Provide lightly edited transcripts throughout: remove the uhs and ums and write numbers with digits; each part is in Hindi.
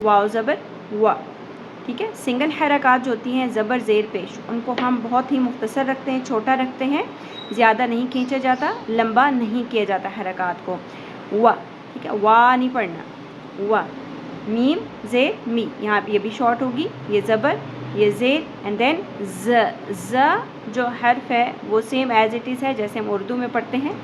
वाव ज़बर वा, ठीक है। सिंगल हरकत जो होती हैं ज़बर ज़ेर पेश, उनको हम बहुत ही मुख्तसर रखते हैं, छोटा रखते हैं, ज़्यादा नहीं खींचा जाता, लंबा नहीं किया जाता हरकत को। वा, ठीक है, वा नहीं पढ़ना, वा। मीम ज़ेर मी, यहाँ पे ये भी शॉर्ट होगी, ये ज़बर, ये ज़ेर एंड देन ज़ जो हर्फ है वो सेम एज इट इज़ है जैसे हम उर्दू में पढ़ते हैं,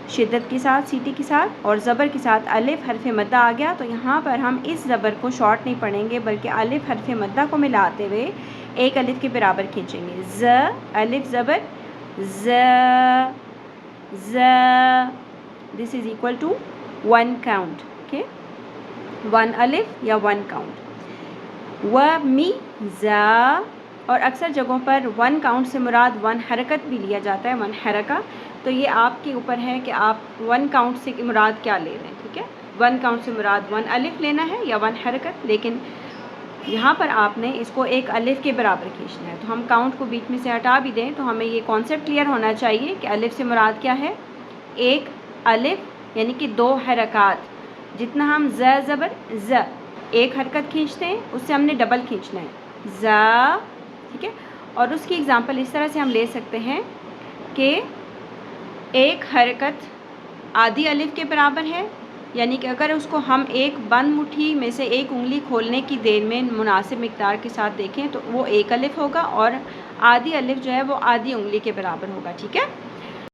शिद्दत के साथ, सीटी के साथ, और ज़बर के साथ अलिफ हरफ मद्दा आ गया तो यहाँ पर हम इस ज़बर को शॉर्ट नहीं पढ़ेंगे बल्कि अलिफ हरफ मद्दा को मिलाते हुए एक अलिफ के बराबर खींचेंगे। ज़ अलिफ ज़बर ज़, this is equal to 1 count, okay, 1 अलिफ या 1 काउंट। व मी ज़ा, और अक्सर जगहों पर 1 काउंट से मुराद 1 हरकत भी लिया जाता है, 1 हरका, तो ये आपके ऊपर है कि आप 1 काउंट से मुराद क्या ले रहे हैं, ठीक है। 1 काउंट से मुराद 1 अलिफ लेना है या 1 हरकत, लेकिन यहाँ पर आपने इसको एक अलिफ के बराबर खींचना है। तो हम काउंट को बीच में से हटा भी दें तो हमें ये कॉन्सेप्ट क्लियर होना चाहिए कि अलिफ से मुराद क्या है, एक अलिफ यानी कि 2 हरकत। जितना हम ज़ ज़बर ज़ एक हरकत खींचते हैं उससे हमने डबल खींचना है, ज़, ठीक है। और उसकी एग्ज़ाम्पल इस तरह से हम ले सकते हैं कि एक हरकत आधी अलिफ के बराबर है, यानी कि अगर उसको हम एक बंद मुट्ठी में से एक उंगली खोलने की देर में मुनासिब मिक़दार के साथ देखें तो वो एक अलिफ होगा और आधी अलिफ जो है वो आधी उंगली के बराबर होगा, ठीक है।